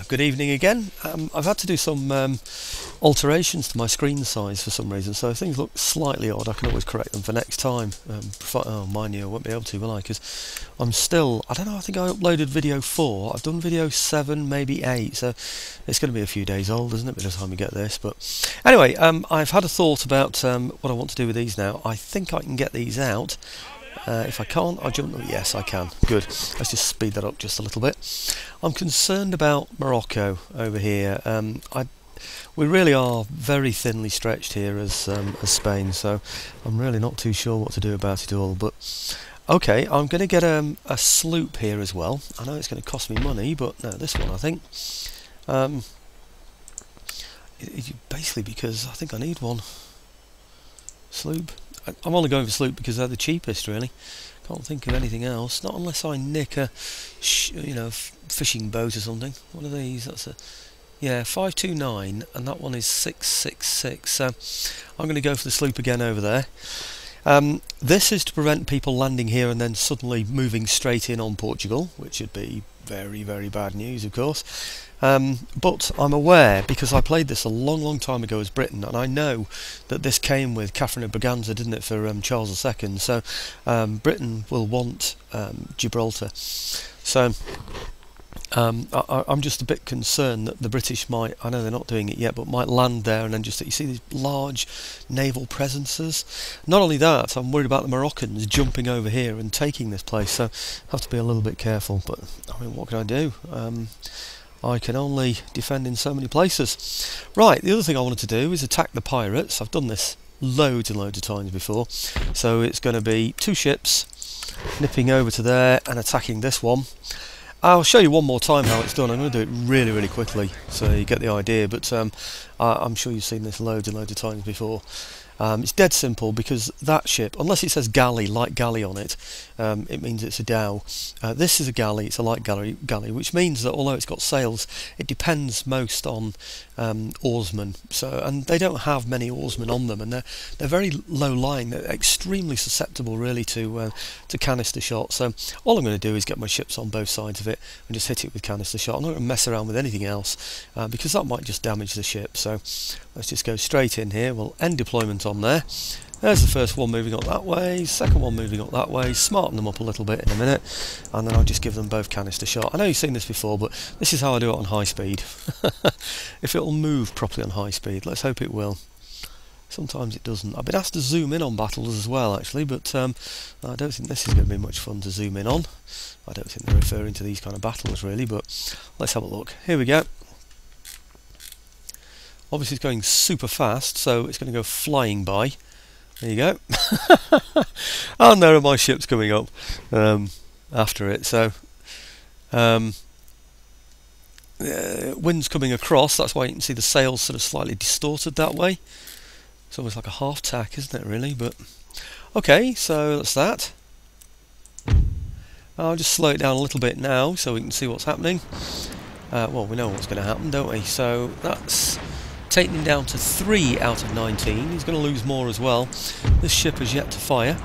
Good evening again. I've had to do some alterations to my screen size for some reason, so if things look slightly odd, I can always correct them for next time. Oh, mind you, I won't be able to, will I? Because I'm still, I don't know, I think I uploaded video 4. I've done video 7, maybe 8, so it's going to be a few days old, isn't it, by the time we get this? But anyway, I've had a thought about what I want to do with these now. I think I can get these out. If I can't, I'll jump them. Yes, I can. Good. Let's just speed that up just a little bit. I'm concerned about Morocco over here. We really are very thinly stretched here as Spain, so I'm really not too sure what to do about it all. But okay, I'm going to get a sloop here as well. I know it's going to cost me money, but no, this one I think. Basically because I think I need one. Sloop. I'm only going for sloop because they're the cheapest, really. Can't think of anything else. Not unless I nick a, fishing boat or something. What are these? That's a, yeah, 529, and that one is 666. So I'm going to go for the sloop again over there. This is to prevent people landing here and then suddenly moving straight in on Portugal, which would be very, very bad news, of course. But I'm aware, because I played this a long time ago as Britain, and I know that this came with Catherine of Braganza, didn't it, for Charles II. So Britain will want Gibraltar. So I'm just a bit concerned that the British might, I know they're not doing it yet, but might land there and then just, you see these large naval presences. Not only that, I'm worried about the Moroccans jumping over here and taking this place, so I have to be a little bit careful. But I mean, what can I do? I can only defend in so many places. Right, the other thing I wanted to do is attack the pirates. I've done this loads and loads of times before. So it's going to be 2 ships nipping over to there and attacking this one. I'll show you one more time how it's done. I'm going to do it really quickly so you get the idea, but I'm sure you've seen this loads and loads of times before. It's dead simple, because that ship, unless it says galley, light galley on it, it means it's a dhow. This is a galley, it's a light galley, which means that although it's got sails, it depends most on oarsmen. So, and they don't have many oarsmen on them, and they're very low lying. They're extremely susceptible, really, to canister shot. So all I'm going to do is get my ships on both sides of it and just hit it with canister shot. I'm not going to mess around with anything else because that might just damage the ship. So let's just go straight in here. We'll end deployment on there. There's the first one moving up that way, second one moving up that way, smarten them up a little bit in a minute, and then I'll just give them both canister shot. I know you've seen this before, but this is how I do it on high speed. If it'll move properly on high speed, let's hope it will. Sometimes it doesn't. I've been asked to zoom in on battles as well, actually, but I don't think this is going to be much fun to zoom in on. I don't think they're referring to these kind of battles, really, but let's have a look. Here we go. Obviously it's going super fast, so it's going to go flying by. There you go. And there are my ships coming up after it. So wind's coming across, that's why you can see the sails sort of slightly distorted that way. It's almost like a half tack, isn't it, really? But okay, so that's that. I'll just slow it down a little bit now so we can see what's happening. Well, we know what's going to happen, don't we? So that's taking him down to 3 out of 19. He's going to lose more as well. This ship has yet to fire,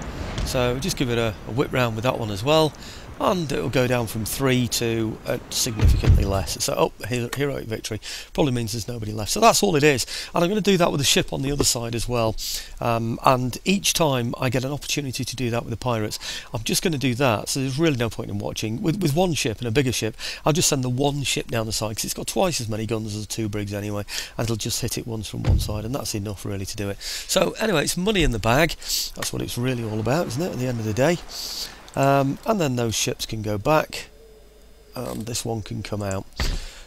so just give it a whip round with that one as well, and it'll go down from 3 to significantly less. So, oh, heroic victory. Probably means there's nobody left. So that's all it is. And I'm going to do that with the ship on the other side as well. And each time I get an opportunity to do that with the pirates, I'm just going to do that. So there's really no point in watching. With one ship and a bigger ship, I'll just send the one ship down the side, because it's got twice as many guns as the 2 brigs anyway, and it'll just hit it once from one side, and that's enough really to do it. So anyway, it's money in the bag. That's what it's really all about, isn't it, at the end of the day? And then those ships can go back, and this one can come out.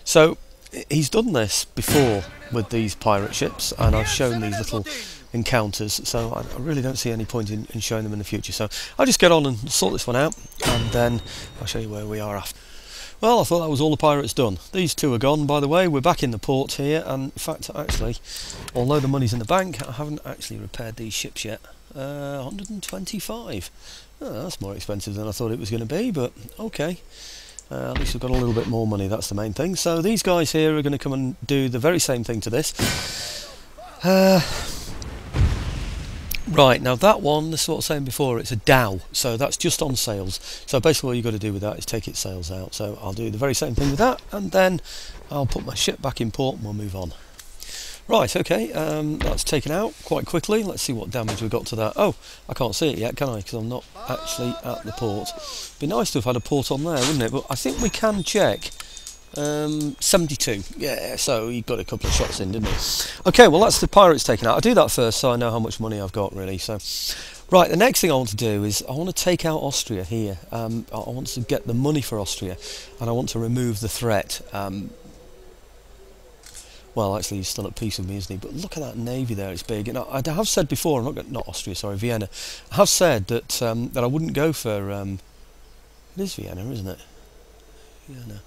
So he's done this before with these pirate ships, and I've shown these little encounters, so I really don't see any point in showing them in the future. So I'll just get on and sort this one out, and then I'll show you where we are after. Well, I thought that was all the pirates done. These 2 are gone, by the way. We're back in the port here, and in fact, actually, although the money's in the bank, I haven't actually repaired these ships yet. 125. Oh, that's more expensive than I thought it was going to be, but okay. At least we've got a little bit more money, that's the main thing. So these guys here are going to come and do the very same thing to this. Right, now that one, this is what I was saying before, it's a Dow, so that's just on sales. So basically all you've got to do with that is take its sales out. So I'll do the very same thing with that, and then I'll put my ship back in port and we'll move on. Right, okay, that's taken out quite quickly. Let's see what damage we've got to that. Oh, I can't see it yet, can I? Because I'm not actually at the port. Be nice to have had a port on there, wouldn't it? But I think we can check. 72, yeah, so he got a couple of shots in, didn't he? Okay, well that's the pirates taken out. I'll do that first so I know how much money I've got, really. So, right, the next thing I want to do is I want to take out Austria here. I want to get the money for Austria, and I want to remove the threat. Well, actually, he's still at peace with me, isn't he? But look at that navy there; it's big. And I have said before, not Austria, sorry, Vienna. I have said that that I wouldn't go for. It is Vienna, isn't it? Vienna.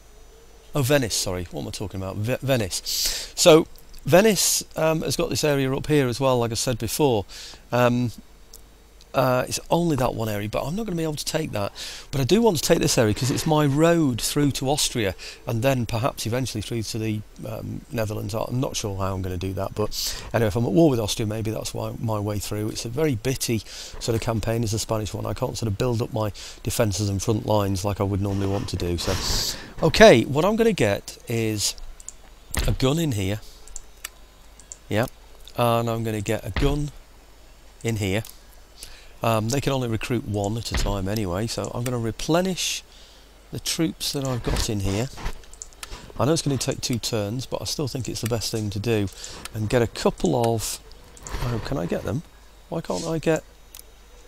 Oh, Venice, sorry, what am I talking about? Venice. So, Venice has got this area up here as well, like I said before. It's only that one area, but I'm not going to be able to take that. But I do want to take this area because it's my road through to Austria, and then perhaps eventually through to the Netherlands. I'm not sure how I'm going to do that, but anyway, if I'm at war with Austria, maybe that's my way through. It's a very bitty sort of campaign as the Spanish one. I can't sort of build up my defences and front lines like I would normally want to do. So, okay, what I'm going to get is a gun in here. Yeah, and I'm going to get a gun in here. They can only recruit one at a time anyway, so I'm going to replenish the troops that I've got in here. I know it's going to take 2 turns, but I still think it's the best thing to do. And get a couple of... Oh, can I get them? Why can't I get...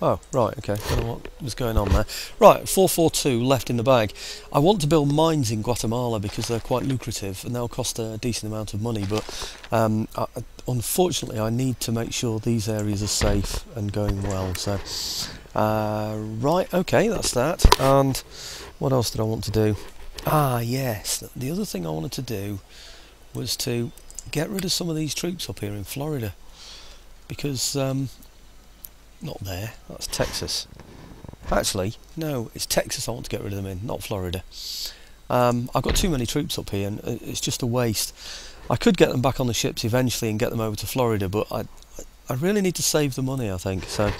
Oh, right, okay, don't know what was going on there. Right, 442 left in the bag. I want to build mines in Guatemala because they're quite lucrative and they'll cost a decent amount of money, but unfortunately I need to make sure these areas are safe and going well. So, right, okay, that's that. And what else did I want to do? Ah, yes, the other thing I wanted to do was to get rid of some of these troops up here in Florida, because... not there, that's Texas. Actually, no, it's Texas I want to get rid of them in, not Florida. I've got too many troops up here and it's just a waste. I could get them back on the ships eventually and get them over to Florida, but I really need to save the money, I think. So,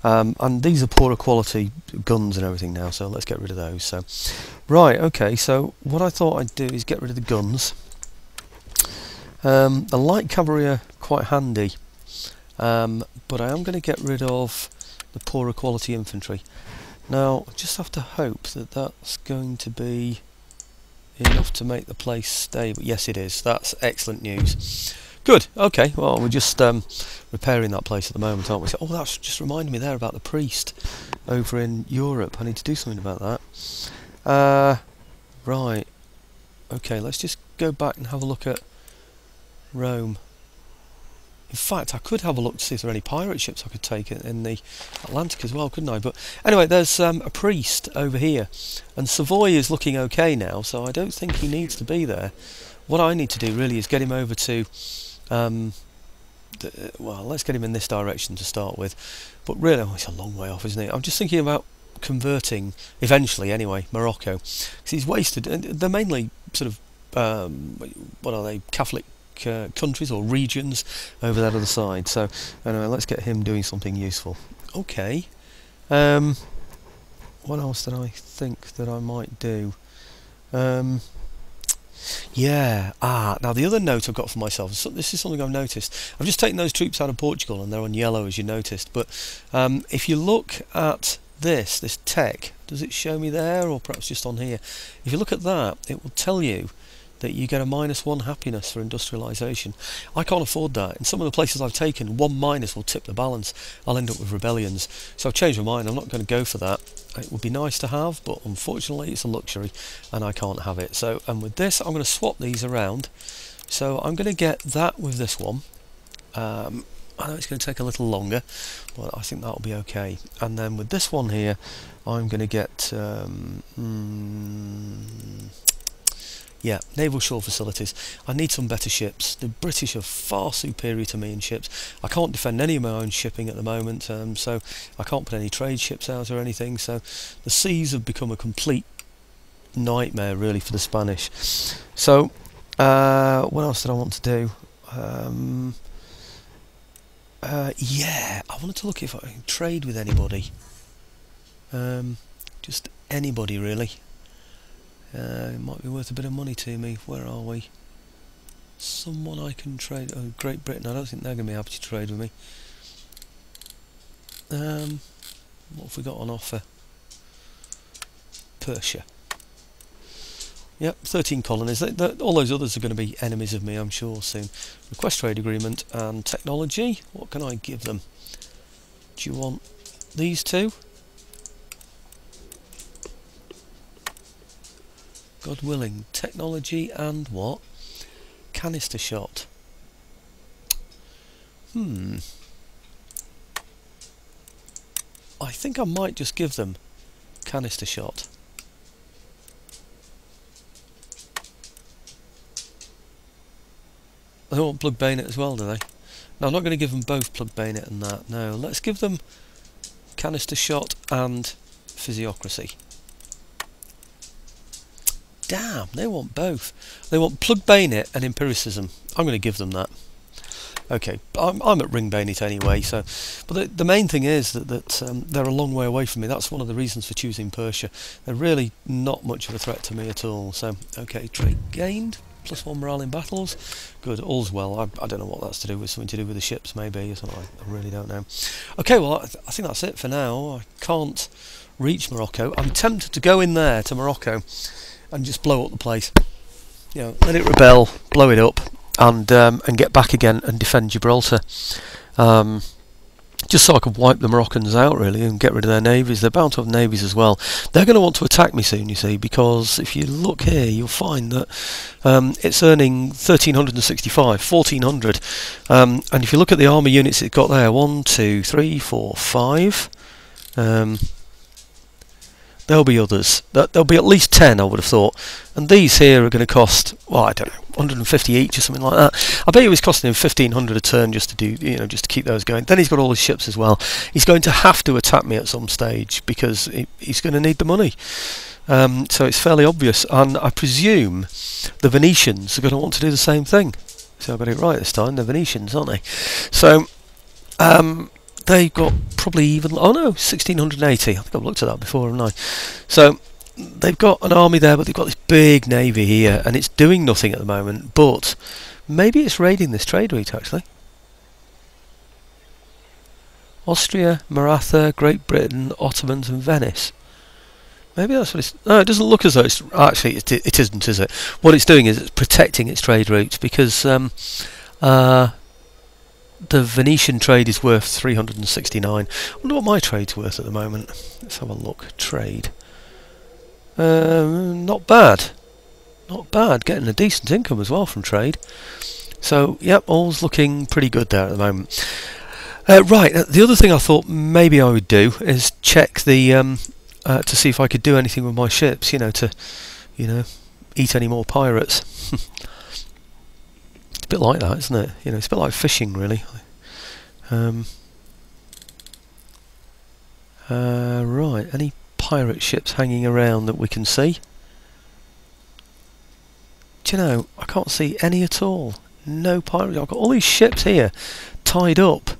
and these are poorer quality guns and everything now, so let's get rid of those. So, right, okay, so what I thought I'd do is get rid of the guns. The light cavalry are quite handy. But I am going to get rid of the poorer quality infantry. Now, I just have to hope that that's going to be enough to make the place stable. Yes, it is. That's excellent news. Good. Okay. Well, we're just repairing that place at the moment, aren't we? So, oh, that's just reminded me there about the priest over in Europe. I need to do something about that. Right. Okay. Let's just go back and have a look at Rome. In fact, I could have a look to see if there are any pirate ships I could take in the Atlantic as well, couldn't I? But anyway, there's a priest over here, and Savoy is looking okay now, so I don't think he needs to be there. What I need to do really is get him over to, well, let's get him in this direction to start with. But really, oh, it's a long way off, isn't it? I'm just thinking about converting, eventually anyway, Morocco. Because he's wasted, and they're mainly sort of, what are they, Catholic countries or regions over that other side. So anyway, let's get him doing something useful. Okay, what else did I think that I might do? Yeah, now the other note I've got for myself, so this is something I've noticed. I've just taken those troops out of Portugal and they're on yellow, as you noticed, but if you look at this tech, does it show me there, or perhaps just on here? If you look at that, it will tell you that you get a -1 happiness for industrialisation. I can't afford that. In some of the places I've taken, 1- will tip the balance. I'll end up with rebellions. So I've changed my mind. I'm not going to go for that. It would be nice to have, but unfortunately it's a luxury and I can't have it. So, and with this, I'm going to swap these around. So I'm going to get that with this one. I know it's going to take a little longer, but I think that'll be okay. And then with this one here, I'm going to get yeah, naval shore facilities. I need some better ships. The British are far superior to me in ships. I can't defend any of my own shipping at the moment, so I can't put any trade ships out or anything. So the seas have become a complete nightmare, really, for the Spanish. So what else did I want to do? Yeah, I wanted to look if I can trade with anybody. Just anybody really. It might be worth a bit of money to me. Where are we? Someone I can trade. Oh, Great Britain. I don't think they're going to be happy to trade with me. What have we got on offer? Persia. Yep, 13 colonies. All those others are going to be enemies of me, I'm sure, soon. Request trade agreement and technology. What can I give them? Do you want these two? God willing. Technology and what? Canister shot. I think I might just give them canister shot. They want plug bayonet as well, do they? No, I'm not going to give them both plug bayonet and that. No, let's give them canister shot and physiocracy. Damn, they want both. They want plug bayonet and empiricism. I'm going to give them that. Okay, I'm at ring bayonet anyway. So, but the main thing is that they're a long way away from me. That's one of the reasons for choosing Persia. They're really not much of a threat to me at all. So, okay, trait gained. +1 morale in battles. Good, all's well. I don't know what that's to do with. Something to do with the ships, maybe. I really don't know. Okay, well, I think that's it for now. I can't reach Morocco. I'm tempted to go in there to Morocco and just blow up the place. You know, let it rebel, blow it up, and get back again and defend Gibraltar. Just so I could wipe the Moroccans out, really, and get rid of their navies. They're bound to have navies as well. They're going to want to attack me soon, you see, because if you look here, you'll find that it's earning 1,365, 1,400. And if you look at the army units it's got there, 1, 2, 3, 4, 5. There'll be others. There'll be at least 10, I would have thought. And these here are going to cost, well, I don't know, 150 each or something like that. I bet it was costing him 1,500 a turn just to do, just to keep those going. Then he's got all his ships as well. He's going to have to attack me at some stage because he's going to need the money. So it's fairly obvious. And I presume the Venetians are going to want to do the same thing. So I got it right this time. They're Venetians, aren't they? So they've got probably even, oh no, 1,680. I think I've looked at that before, haven't I? So they've got an army there, but they've got this big navy here, and it's doing nothing at the moment, but maybe it's raiding this trade route, actually. Austria, Maratha, Great Britain, Ottomans and Venice. Maybe that's what it's... No, it doesn't look as though it's... Actually, it isn't, is it? What it's doing is it's protecting its trade route, because the Venetian trade is worth 369. I wonder what my trade's worth at the moment. Let's have a look. Trade. Not bad. Not bad. Getting a decent income as well from trade. So, yep, all's looking pretty good there at the moment. Right, the other thing I thought maybe I would do is check the to see if I could do anything with my ships, to eat any more pirates. It's a bit like that, isn't it? It's a bit like fishing, really. Right, any pirate ships hanging around that we can see? Do you know, I can't see any at all. No pirates. I've got all these ships here tied up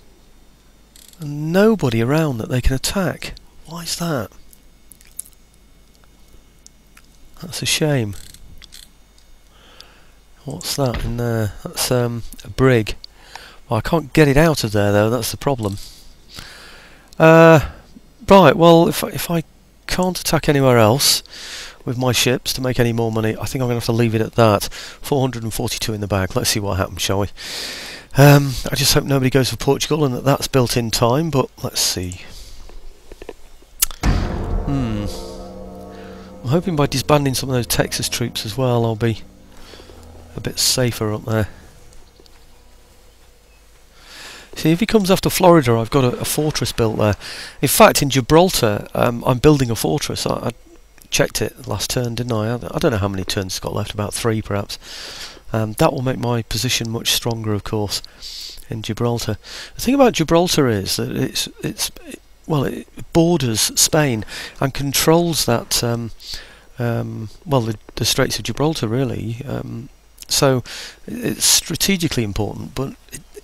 and nobody around that they can attack. Why is that? That's a shame. What's that in there? That's a brig. Well, I can't get it out of there though, that's the problem. Right, well, if I can't attack anywhere else with my ships to make any more money, I think I'm going to have to leave it at that. 442 in the bag. Let's see what happens, shall we? I just hope nobody goes for Portugal and that's built in time, but let's see. I'm hoping by disbanding some of those Texas troops as well, I'll be a bit safer up there. See, if he comes after Florida, I've got a fortress built there. In fact, in Gibraltar, I'm building a fortress. I checked it last turn, didn't I? I don't know how many turns it's got left, about 3 perhaps. That will make my position much stronger, of course, in Gibraltar. The thing about Gibraltar is that it borders Spain and controls that, the Straits of Gibraltar, really. So it's strategically important, but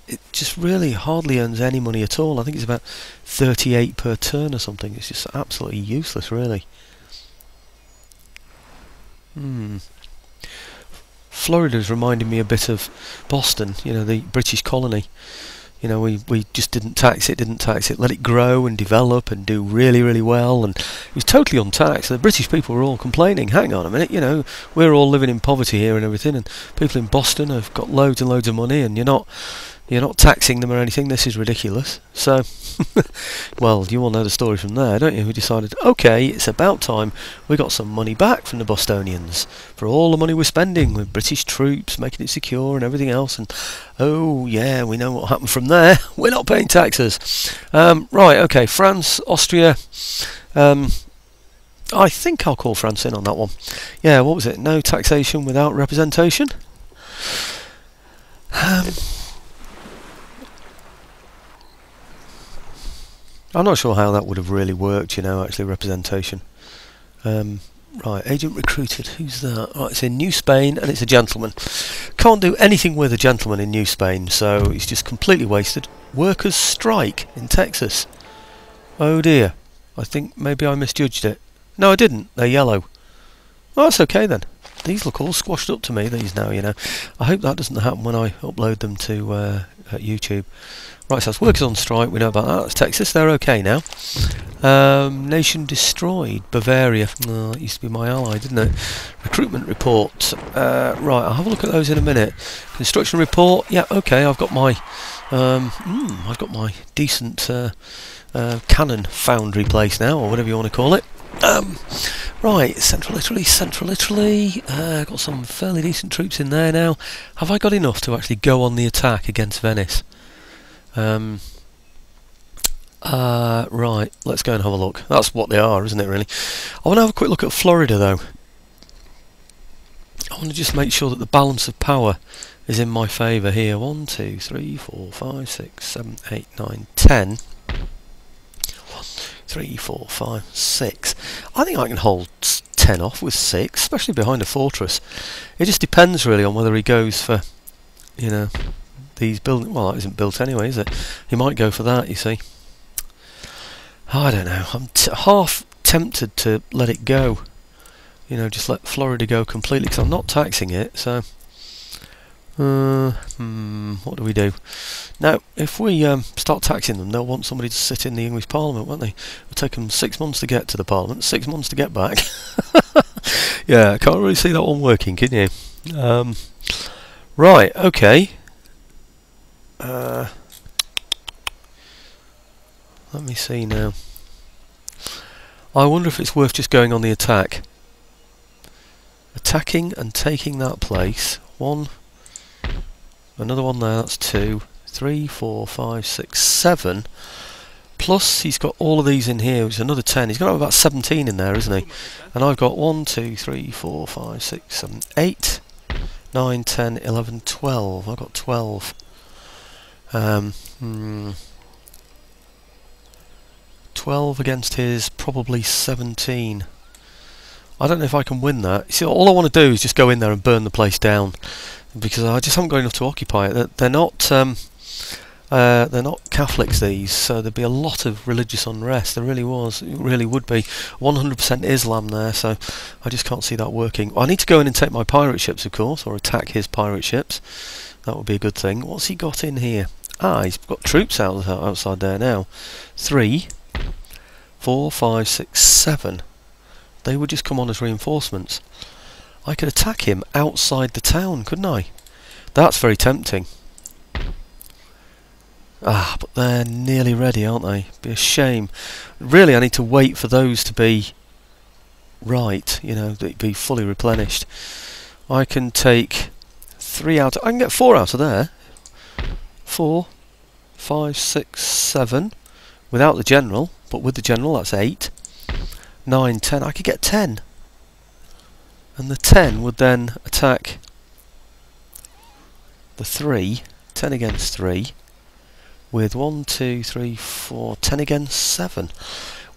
it just really hardly earns any money at all. I think it's about 38 per turn or something. It's just absolutely useless, really. Florida's reminding me a bit of Boston, you know, the British colony. You know, we just didn't tax it, let it grow and develop and do really, really well, and it was totally untaxed. The British people were all complaining, hang on a minute, you know, we're all living in poverty here and everything, and people in Boston have got loads and loads of money, and you're not taxing them or anything. This is ridiculous. So, well, you all know the story from there, don't you? We decided, okay, it's about time we got some money back from the Bostonians for all the money we're spending with British troops, making it secure and everything else. And oh yeah, we know what happened from there. We're not paying taxes. Right, okay, France, Austria. I think I'll call France in on that one. Yeah, what was it? No taxation without representation. I'm not sure how that would have really worked, you know, actually, representation. Right, agent recruited, who's that? Right, it's in New Spain, and it's a gentleman. Can't do anything with a gentleman in New Spain, so he's just completely wasted. Workers' strike in Texas. Oh dear, I think maybe I misjudged it. No, I didn't, they're yellow. Oh, that's okay then. These look all squashed up to me, these now, you know. I hope that doesn't happen when I upload them to YouTube. Right, so it's workers on strike, we know about that. That's Texas, they're okay now. Nation destroyed, Bavaria. Oh, it used to be my ally, didn't it? Recruitment report. Right, I'll have a look at those in a minute. Construction report, yeah, okay, I've got my decent cannon foundry place now, or whatever you want to call it. Right, Central Italy, got some fairly decent troops in there now. Have I got enough to actually go on the attack against Venice? Right, let's go and have a look. That's what they are, isn't it, really? I want to have a quick look at Florida, though. I want to just make sure that the balance of power is in my favour here. 1, 2, 3, 4, 5, 6, 7, 8, 9, 10. 1, 3, 4, 5, 6. I think I can hold 10 off with 6, especially behind a fortress. It just depends, really, on whether he goes for, you know, these buildings. Well, that isn't built anyway, is it? He might go for that, you see. I don't know. I'm half tempted to let it go. You know, just let Florida go completely, because I'm not taxing it, so... what do we do? Now, if we start taxing them, they'll want somebody to sit in the English Parliament, won't they? It'll take them 6 months to get to the Parliament, 6 months to get back. Yeah, I can't really see that one working, can you? Right, okay. Let me see now. I wonder if it's worth just going on the attack. Attacking and taking that place. 1, another one there, that's 2, 3, 4, 5, 6, 7. Plus he's got all of these in here, which is another 10. He's got about 17 in there, isn't he? And I've got 1, 2, 3, 4, 5, 6, 7, 8, 9, 10, 11, 12. I've got 12. 12 against his probably 17. I don't know if I can win that. See, all I want to do is just go in there and burn the place down, because I just haven't got enough to occupy it. They're not Catholics, these, so there'd be a lot of religious unrest. There really was. It really would be. 100% Islam there, so I just can't see that working. Well, I need to go in and take my pirate ships, of course, or attack his pirate ships. That would be a good thing. What's he got in here? Ah, he's got troops outside there now. 3, 4, 5, 6, 7. They would just come on as reinforcements. I could attack him outside the town, couldn't I? That's very tempting. Ah, but they're nearly ready, aren't they? Be a shame. Really, I need to wait for those to be right, you know, to be fully replenished. I can take 3 out. I can get 4 out of there. 4, 5, 6, 7. Without the general, but with the general, that's 8. 9, 10. I could get 10. And the 10 would then attack the 3. 10 against 3. With 1, 2, 3, 4, 10 against 7.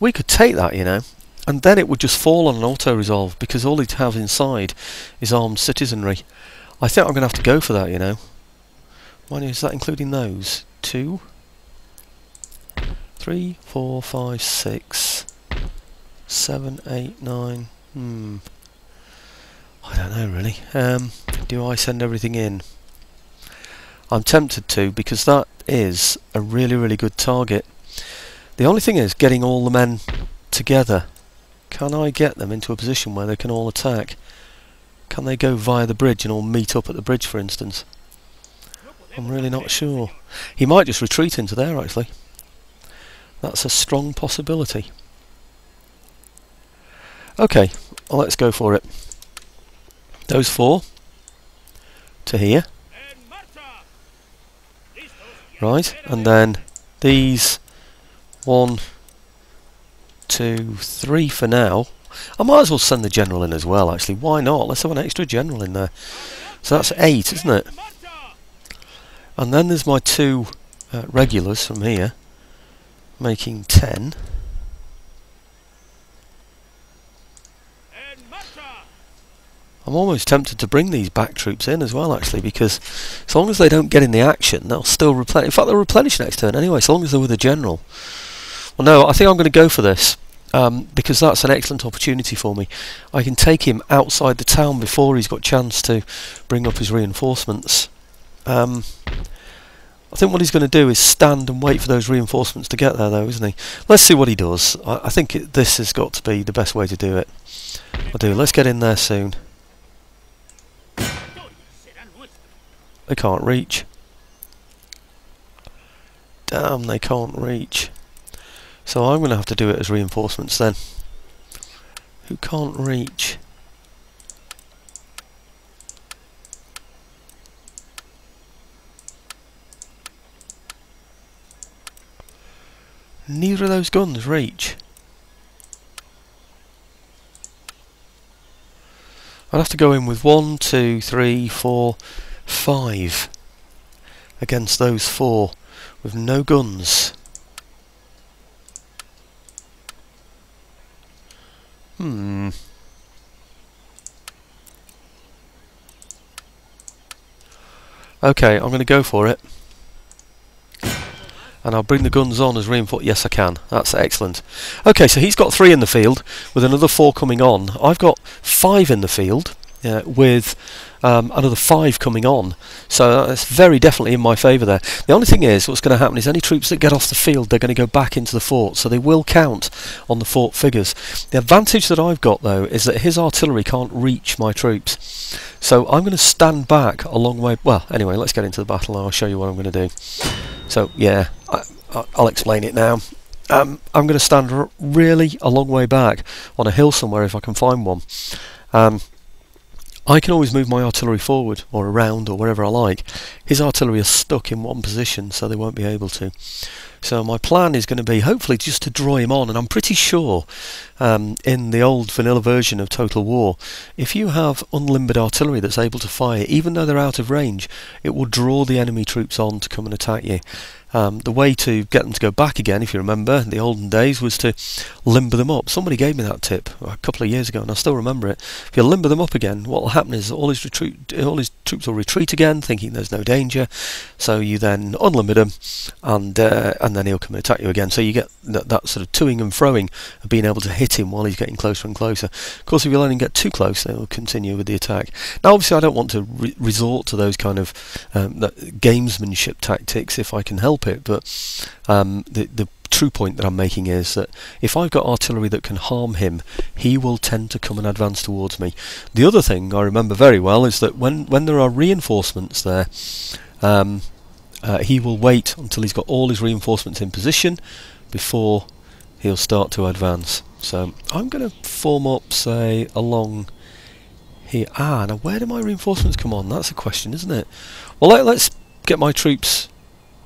We could take that, you know, and then it would just fall on an auto-resolve, because all he'd have inside is armed citizenry. I think I'm going to have to go for that, you know. Mind you, is that including those? 2, 3, 4, 5, 6, 7, 8, 9. I don't know really. Do I send everything in? I'm tempted to, because that is a really, really good target. The only thing is getting all the men together. Can I get them into a position where they can all attack? Can they go via the bridge and all meet up at the bridge, for instance? I'm really not sure. He might just retreat into there, actually. That's a strong possibility. Okay, well, let's go for it. Those 4 to here. Right, and then these 1, 2, 3 for now. I might as well send the general in as well, actually. Why not? Let's have an extra general in there. So that's 8, isn't it? And then there's my 2 regulars from here, making 10. I'm almost tempted to bring these back troops in as well, actually, because as long as they don't get in the action, they'll still replenish. In fact, they'll replenish next turn anyway, as long as they're with a general. Well, no, I think I'm going to go for this, because that's an excellent opportunity for me. I can take him outside the town before he's got a chance to bring up his reinforcements. I think what he's going to do is stand and wait for those reinforcements to get there, though, isn't he? Let's see what he does. I think this has got to be the best way to do it. Let's get in there soon. They can't reach. Damn, they can't reach. So I'm going to have to do it as reinforcements then. Who can't reach? Neither of those guns reach. I'd have to go in with 1, 2, 3, 4, 5 against those 4 with no guns. Okay, I'm going to go for it. And I'll bring the guns on as reinforced. Yes, I can. That's excellent. Okay, so he's got 3 in the field with another 4 coming on. I've got 5 in the field with another 5 coming on. So that's very definitely in my favour there. The only thing is, what's going to happen is any troops that get off the field, they're going to go back into the fort. So they will count on the fort figures. The advantage that I've got, though, is that his artillery can't reach my troops. So I'm going to stand back a long way. Well, anyway, let's get into the battle and I'll show you what I'm going to do. So, yeah, I'll explain it now. I'm going to stand really a long way back on a hill somewhere if I can find one. I can always move my artillery forward or around or wherever I like. His artillery is stuck in one position, so they won't be able to. So my plan is going to be hopefully just to draw him on, and I'm pretty sure in the old vanilla version of Total War, if you have unlimbered artillery that's able to fire, even though they're out of range, it will draw the enemy troops on to come and attack you. The way to get them to go back again, if you remember, in the olden days, was to limber them up. Somebody gave me that tip a couple of years ago, and I still remember it. If you limber them up again, what will happen is all his troops will retreat again, thinking there's no danger. So you then unlimber them, and then he'll come and attack you again. So you get that sort of toing and froing of being able to hit him while he's getting closer and closer. Of course, if you let him get too close, then he'll continue with the attack. Now, obviously, I don't want to resort to those kind of gamesmanship tactics if I can help it, but the true point that I'm making is that if I've got artillery that can harm him, he will tend to come and advance towards me. The other thing I remember very well is that when there are reinforcements there, he will wait until he's got all his reinforcements in position before he'll start to advance. So I'm going to form up, say, along here. Now where do my reinforcements come on? That's a question, isn't it? Well, let's get my troops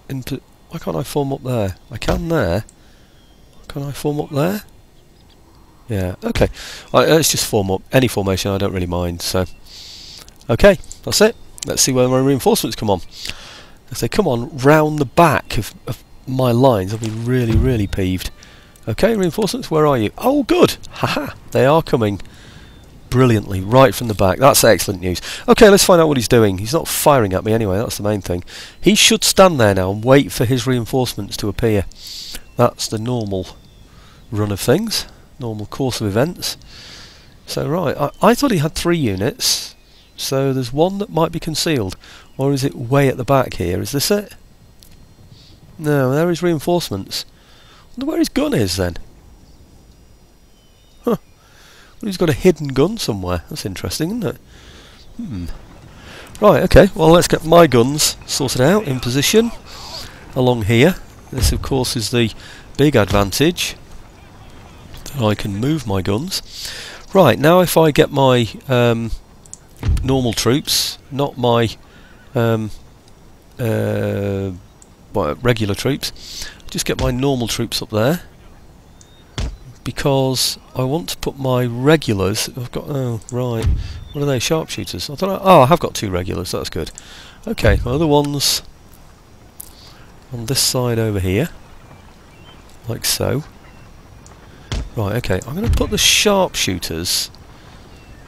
into... Why can't I form up there? I can there. Can I form up there? Yeah, okay. Let's just form up any formation, I don't really mind. So, okay, that's it. Let's see where my reinforcements come on. If they come on round the back of my lines, I'll be really, really peeved. Okay, reinforcements, where are you? Oh, good! Haha, they are coming. brilliantly right from the back. That's excellent news. Okay, let's find out what he's doing. He's not firing at me anyway, that's the main thing. He should stand there now and wait for his reinforcements to appear. That's the normal run of things, normal course of events. So right, I thought he had 3 units, so there's one that might be concealed. Or is it way at the back here? Is this it? No, there is reinforcements. I wonder where his gun is then. Huh. Well, he's got a hidden gun somewhere. That's interesting, isn't it? Right, okay, well let's get my guns sorted out in position along here. This of course is the big advantage, that I can move my guns. Right, now if I get my normal troops, not my regular troops, just get my normal troops up there, because I want to put my regulars. I've got, oh right, what are they, sharpshooters? I don't know. Oh, I have got 2 regulars, that's good. Okay, my other ones on this side over here, like so. Right, okay, I'm going to put the sharpshooters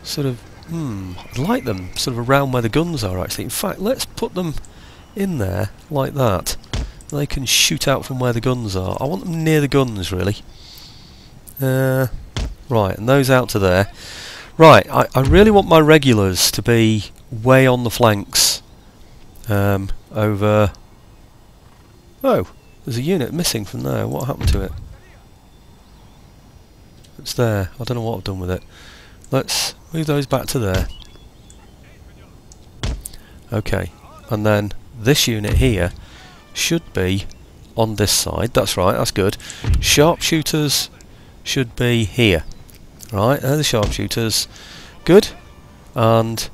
sort of, I'd like them sort of around where the guns are actually. In fact, let's put them in there like that. They can shoot out from where the guns are. I want them near the guns really. Right, and those out to there. Right, I really want my regulars to be way on the flanks. Over... Oh, there's a unit missing from there. What happened to it? It's there. I don't know what I've done with it. Let's move those back to there. Okay, and then this unit here should be on this side. That's right, that's good. Sharpshooters should be here. Right, they're the sharpshooters. Good. And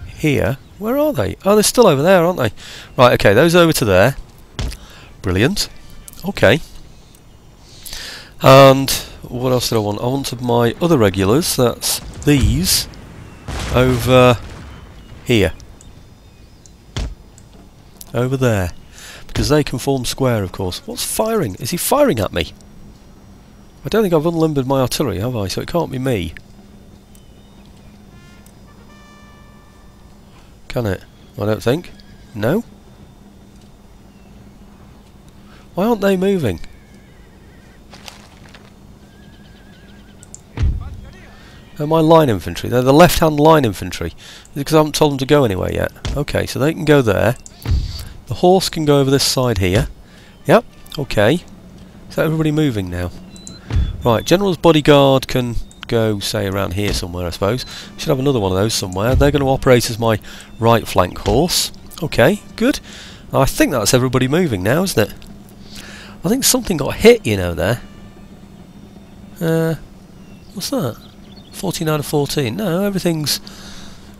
here, where are they? Oh, they're still over there, aren't they? Right, okay, those over to there. Brilliant. Okay. And what else did I want? I wanted my other regulars, that's these, over here. Over there. Because they can form square, of course. What's firing? Is he firing at me? I don't think I've unlimbered my artillery, have I? So it can't be me. Can it? I don't think. No? Why aren't they moving? They're my line infantry. They're the left-hand line infantry. Because I haven't told them to go anywhere yet. Okay, so they can go there. The horse can go over this side here. Yep, okay. Is that everybody moving now? Right, General's bodyguard can go, say, around here somewhere, I suppose. Should have another one of those somewhere. They're going to operate as my right flank horse. Okay, good. I think that's everybody moving now, isn't it? I think something got hit, you know, there. What's that? 14 out of 14. No, everything's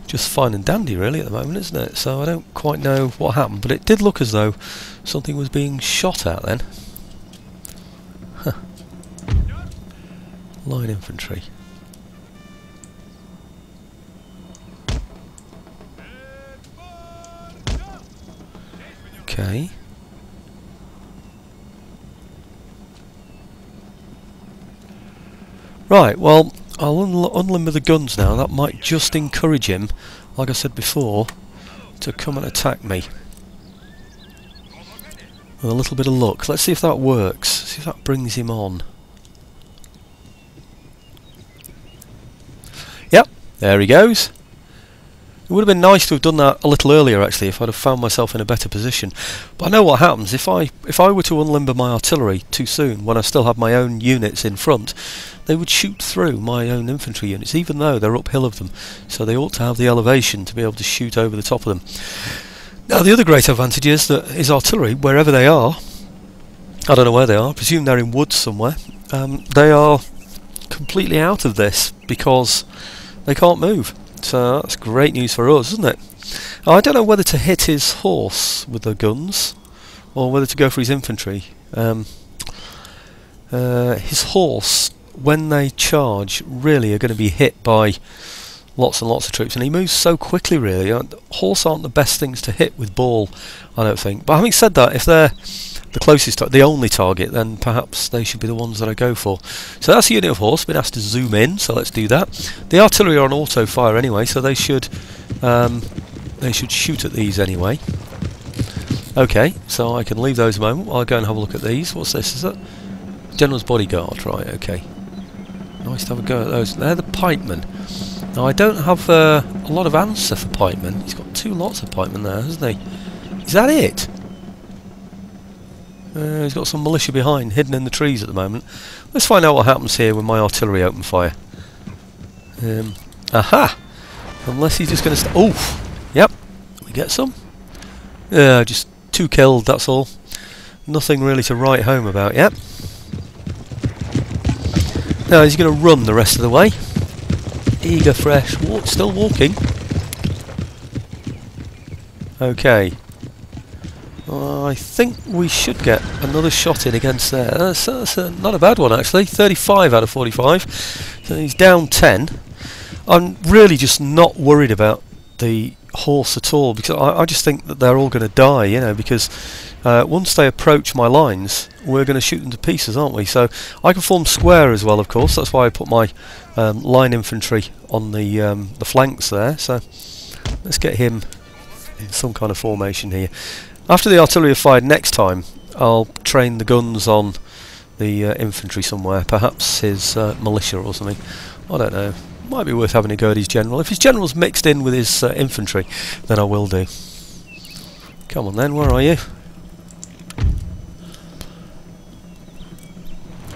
just fine and dandy really at the moment, isn't it? So I don't quite know what happened, but it did look as though something was being shot at then. Huh. Line infantry. Okay. Right, well, I'll unlimber the guns now. That might just encourage him, like I said before, to come and attack me. With a little bit of luck. Let's see if that works. See if that brings him on. Yep, there he goes. It would have been nice to have done that a little earlier actually, if I'd have found myself in a better position. But I know what happens if I were to unlimber my artillery too soon, when I still have my own units in front, they would shoot through my own infantry units, even though they're uphill of them. So they ought to have the elevation to be able to shoot over the top of them. Now the other great advantage is that his artillery, wherever they are, I don't know where they are, I presume they're in woods somewhere, they are completely out of this because they can't move. So that's great news for us, isn't it? I don't know whether to hit his horse with the guns or whether to go for his infantry. His horse, when they charge, really are going to be hit by lots and lots of troops, and he moves so quickly really. Horse aren't the best things to hit with ball, I don't think. But having said that, if they're the closest, the only target, then perhaps they should be the ones that I go for. So that's a unit of horse. Been asked to zoom in, so let's do that. The artillery are on auto fire anyway, so they should shoot at these anyway. Okay, so I can leave those a moment while I go and have a look at these. What's this? Is that General's Bodyguard? Right, okay. Nice to have a go at those. They're the pikemen. Now I don't have a lot of answer for pikemen. He's got 2 lots of pikemen there, hasn't he? Is that it? He's got some militia behind, hidden in the trees at the moment. Let's find out what happens here when my artillery open fire. Aha! Unless he's just going to... Oh! Yep, we get some. Just 2 killed, that's all. Nothing really to write home about yet. Now he's going to run the rest of the way. Eager, fresh, still walking. Okay. I think we should get another shot in against there. That's not a bad one actually. 35 out of 45. So he's down 10. I'm really just not worried about the horse at all, because I just think that they're all going to die, you know, because once they approach my lines we're going to shoot them to pieces, aren't we? So I can form square as well, of course. That's why I put my line infantry on the flanks there. So let's get him in some kind of formation here. After the artillery are fired next time, I'll train the guns on the infantry somewhere, perhaps his militia or something. I don't know. Might be worth having a go at his general. If his general's mixed in with his infantry, then I will do. Come on then, where are you?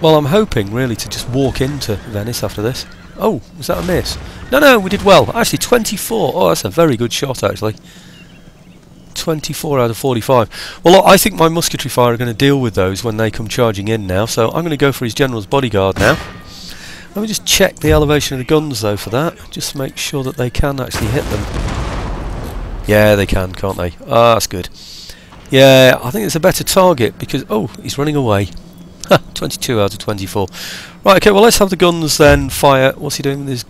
Well, I'm hoping really to just walk into Venice after this. Oh, was that a miss? No, we did well. Actually, 24. Oh, that's a very good shot, actually. 24 out of 45. Well, I think my musketry fire are going to deal with those when they come charging in now, so I'm going to go for his general's bodyguard now. Let me just check the elevation of the guns though for that, just to make sure that they can actually hit them. Yeah, they can, can't they? Ah, that's good. Yeah, I think it's a better target because... Oh, he's running away. 22 out of 24. Right, okay, well let's have the guns then fire. What's he doing with his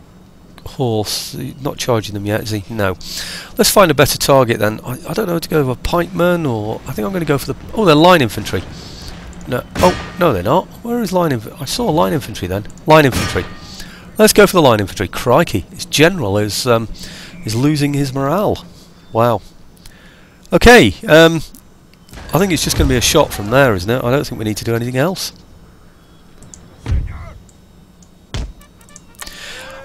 horse? He's not charging them yet, is he? No. Let's find a better target then. I don't know to go with a pikeman, or... I think I'm going to go for the... Oh, they're line infantry. No. Oh, no they're not. Where is line infantry? I saw line infantry then. Line infantry. Let's go for the line infantry. Crikey, his general is losing his morale. Wow. Okay, I think it's just going to be a shot from there, isn't it? I don't think we need to do anything else.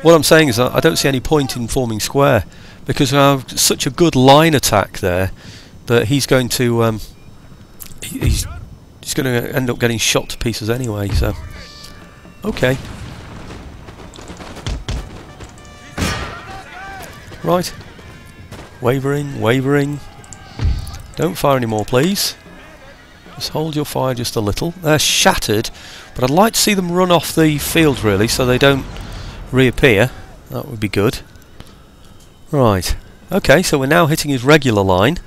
What I'm saying is I don't see any point in forming square, because I have such a good line attack there that he's going to he's going to end up getting shot to pieces anyway. So okay, right, wavering. Don't fire anymore, please. Just hold your fire just a little. They're shattered, but I'd like to see them run off the field really, so they don't reappear. That would be good. Right. Okay, so we're now hitting his regular line,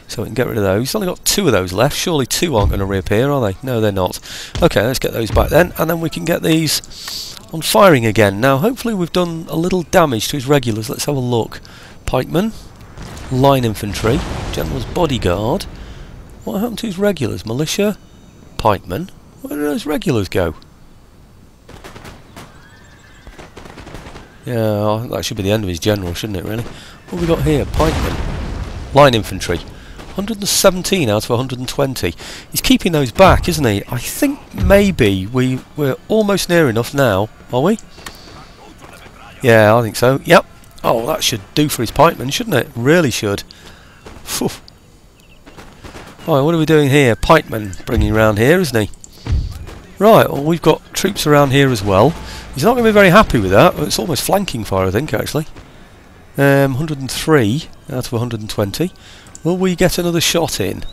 so we can get rid of those. He's only got 2 of those left. Surely 2 aren't going to reappear, are they? No, they're not. Okay, let's get those back then, and then we can get these on firing again. Now, hopefully we've done a little damage to his regulars. Let's have a look. Pikemen, line infantry, general's bodyguard. What happened to his regulars? Militia, pikemen. Where did those regulars go? Yeah, that should be the end of his general, shouldn't it, really? What have we got here? Pikemen. Line infantry. 117 out of 120. He's keeping those back, isn't he? I think maybe we're almost near enough now, are we? Yeah, I think so. Yep. Oh, that should do for his pikemen, shouldn't it? Really should. Phew. Right, what are we doing here? Pikemen bringing around here, isn't he? Right, well, we've got troops around here as well. He's not going to be very happy with that. It's almost flanking fire, I think, actually. 103 out of 120. Will we get another shot in?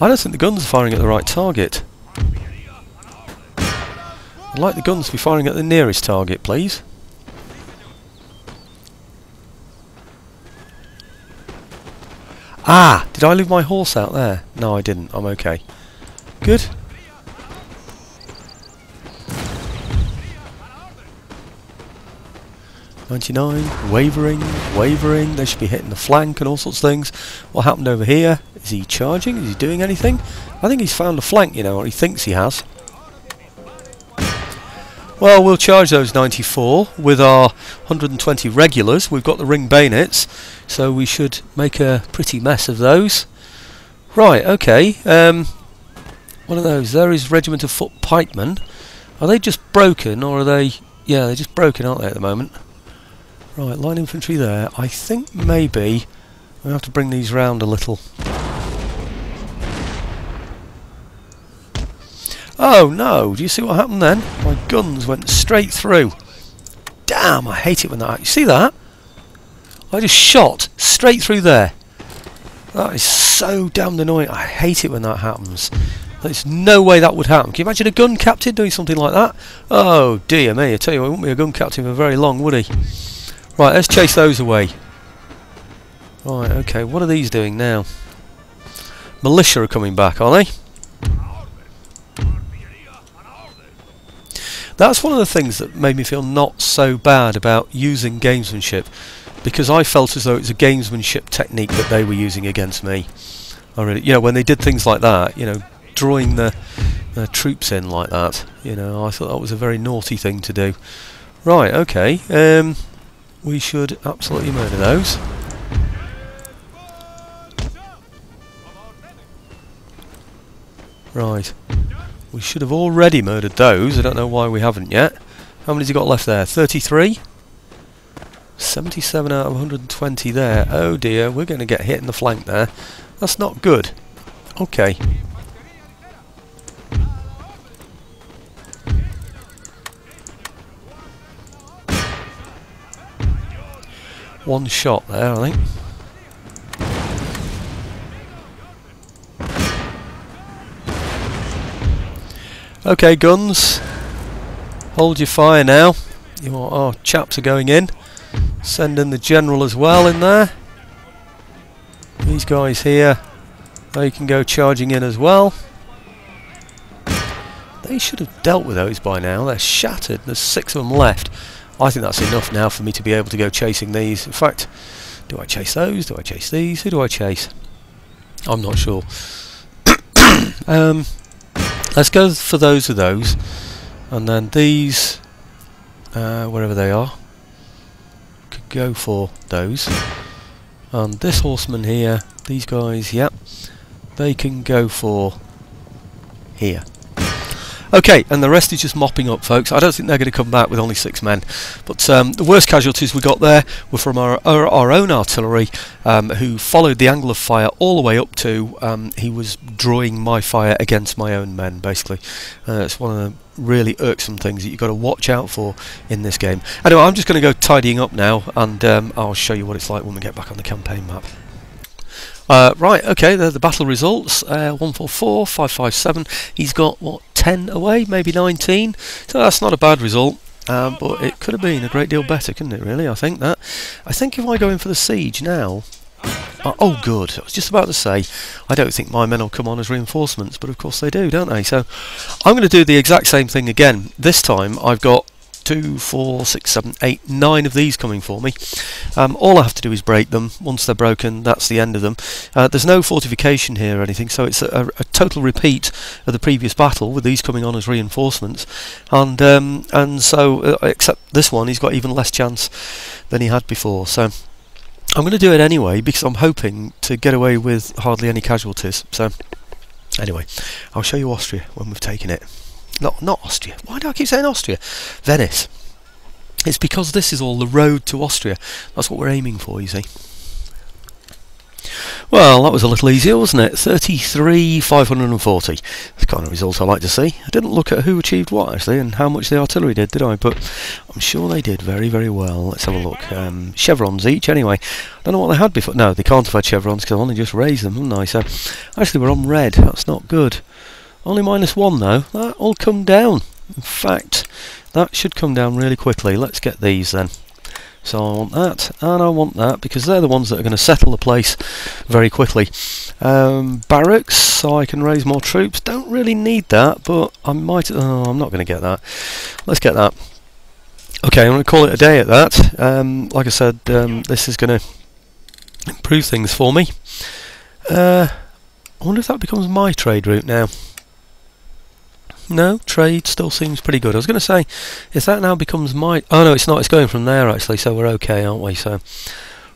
I don't think the guns are firing at the right target. I'd like the guns to be firing at the nearest target, please. Ah! Did I leave my horse out there? No, I didn't. I'm okay. Good. 99, wavering, wavering. They should be hitting the flank and all sorts of things. What happened over here? Is he charging? Is he doing anything? I think he's found a flank, you know, or he thinks he has. Well, we'll charge those 94 with our 120 regulars. We've got the ring bayonets, so we should make a pretty mess of those. Right, okay. One of those. There is Regiment of Foot Pikemen. Are they just broken, or are they... Yeah, they're just broken, aren't they, at the moment? Right, line infantry there. I think maybe I have to bring these round a little. Oh no, do you see what happened then? My guns went straight through. Damn, I hate it when that... You see that? I just shot straight through there. That is so damned annoying. I hate it when that happens. There's no way that would happen. Can you imagine a gun captain doing something like that? Oh dear me, I tell you, he wouldn't be a gun captain for very long, would he? Right, let's chase those away. Right, okay, what are these doing now? Militia are coming back, are they? That's one of the things that made me feel not so bad about using gamesmanship, because I felt as though it was a gamesmanship technique that they were using against me. I really, you know, when they did things like that, you know, drawing the troops in like that, you know, I thought that was a very naughty thing to do. Right, okay, we should absolutely murder those. Right. We should have already murdered those. I don't know why we haven't yet. How many's he got left there? 33? 77 out of 120 there. Oh dear, we're going to get hit in the flank there. That's not good. Okay. One shot there, I think. Okay, guns, hold your fire now. Our chaps are going in. Send in the general as well in there. These guys here, they can go charging in as well. They should have dealt with those by now. They're shattered. There's 6 of them left. I think that's enough now for me to be able to go chasing these. In fact, do I chase those? Do I chase these? Who do I chase? I'm not sure. Let's go for those of those, and then these, wherever they are, could go for those. And this horseman here, these guys, yep, they can go for here. Okay, and the rest is just mopping up, folks. I don't think they're going to come back with only 6 men. But the worst casualties we got there were from our own artillery, who followed the angle of fire all the way up to he was drawing my fire against my own men, basically. It's one of the really irksome things that you've got to watch out for in this game. Anyway, I'm just going to go tidying up now, and I'll show you what it's like when we get back on the campaign map. Right, okay, they're the battle results. 144, 557. He's got, what, 10 away, maybe 19. So that's not a bad result, but it could have been a great deal better, couldn't it, really? I think if I go in for the siege now... oh, good. I was just about to say, I don't think my men will come on as reinforcements, but of course they do, don't they? So I'm going to do the exact same thing again. This time I've got 2, 4, 6, 7, 8, 9 of these coming for me. All I have to do is break them. Once they're broken, that's the end of them. There's no fortification here or anything, so it's a total repeat of the previous battle with these coming on as reinforcements. And so, except this one, he's got even less chance than he had before. So I'm going to do it anyway because I'm hoping to get away with hardly any casualties. So anyway, I'll show you Austria when we've taken it. Not Austria. Why do I keep saying Austria? Venice. It's because this is all the road to Austria. That's what we're aiming for, you see. Well, that was a little easier, wasn't it? 33, 540. That's the kind of result I like to see. I didn't look at who achieved what, actually, and how much the artillery did I? But I'm sure they did very, very well. Let's have a look. Chevrons each, anyway. I don't know what they had before. No, they can't have had chevrons because I only just raised them, haven't I? So, actually, we're on red. That's not good. Only -1 though. That will come down. In fact, that should come down really quickly. Let's get these then. So I want that, and I want that, because they're the ones that are going to settle the place very quickly. Barracks, so I can raise more troops. Don't really need that, but I might... Oh, I'm not going to get that. Let's get that. Okay, I'm going to call it a day at that. Like I said, this is going to improve things for me. I wonder if that becomes my trade route now. No, trade still seems pretty good. I was going to say, if that now becomes my... Oh no, it's not. It's going from there actually, so we're okay, aren't we? So,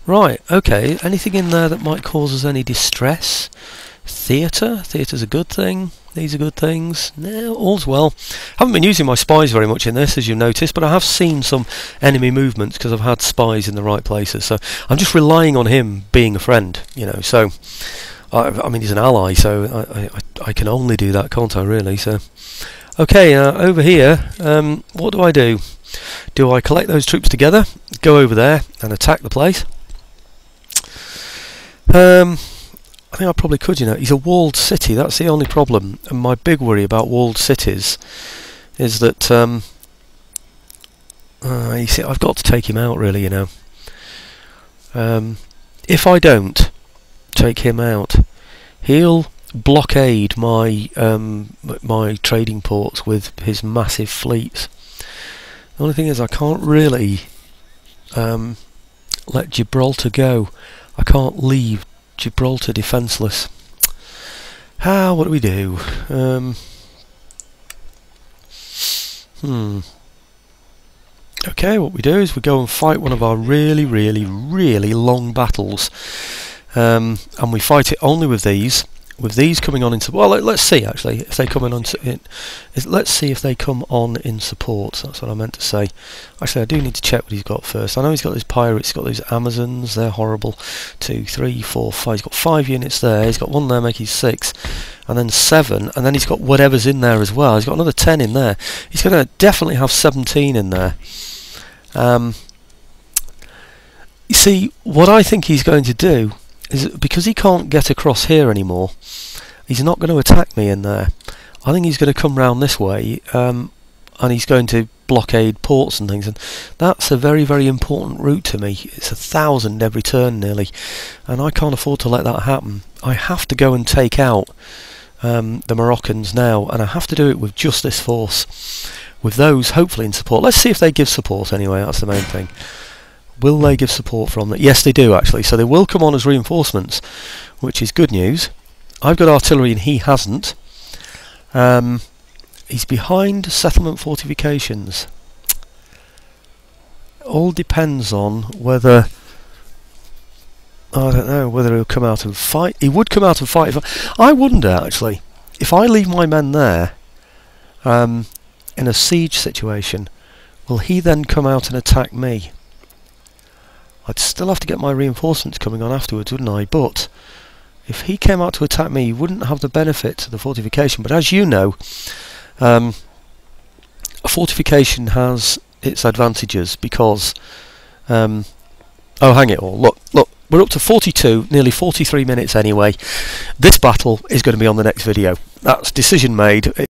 right, okay. Anything in there that might cause us any distress? Theatre? Theatre's a good thing. These are good things. No, all's well. Haven't been using my spies very much in this, as you noticed, but I have seen some enemy movements because I've had spies in the right places. So I'm just relying on him being a friend, you know. So I mean, he's an ally, so I can only do that, can't I? Really? So okay, over here, what do? Do I collect those troops together, go over there, and attack the place? I think I probably could, you know. He's a walled city, that's the only problem. And my big worry about walled cities is that, you see, I've got to take him out, really, you know. If I don't take him out, he'll blockade my my trading ports with his massive fleets. The only thing is I can't really let Gibraltar go. I can't leave Gibraltar defenceless. What do we do? Okay, what we do is we go and fight one of our really long battles, and we fight it only with these coming on into... Well, let's see actually if they come on let's see if they come on in support. That's what I meant to say. Actually, I do need to check what he's got first. I know he's got those pirates, he's got those Amazons, they're horrible. 2, 3, 4, 5. He's got 5 units there, he's got one there making 6, and then 7, and then he's got whatever's in there as well. He's got another 10 in there. He's going to definitely have 17 in there. You see, what I think he's going to do is, because he can't get across here anymore, he's not going to attack me in there. I think he's going to come round this way, and he's going to blockade ports and things, and that's a very important route to me. It's 1,000 every turn nearly, and I can't afford to let that happen. I have to go and take out the Moroccans now, and I have to do it with just this force, with those hopefully in support. Let's see if they give support anyway, that's the main thing. Will they give support from that? Yes, they do actually. So they will come on as reinforcements, which is good news. I've got artillery and he hasn't. He's behind settlement fortifications. All depends on whether... I don't know whether he'll come out and fight. He would come out and fight. I wonder actually, if I leave my men there in a siege situation, will he then come out and attack me? I'd still have to get my reinforcements coming on afterwards, wouldn't I? But if he came out to attack me, he wouldn't have the benefit of the fortification. But as you know, a fortification has its advantages because... oh, hang it all. Look, we're up to 42, nearly 43 minutes anyway. This battle is going to be on the next video. That's decision made.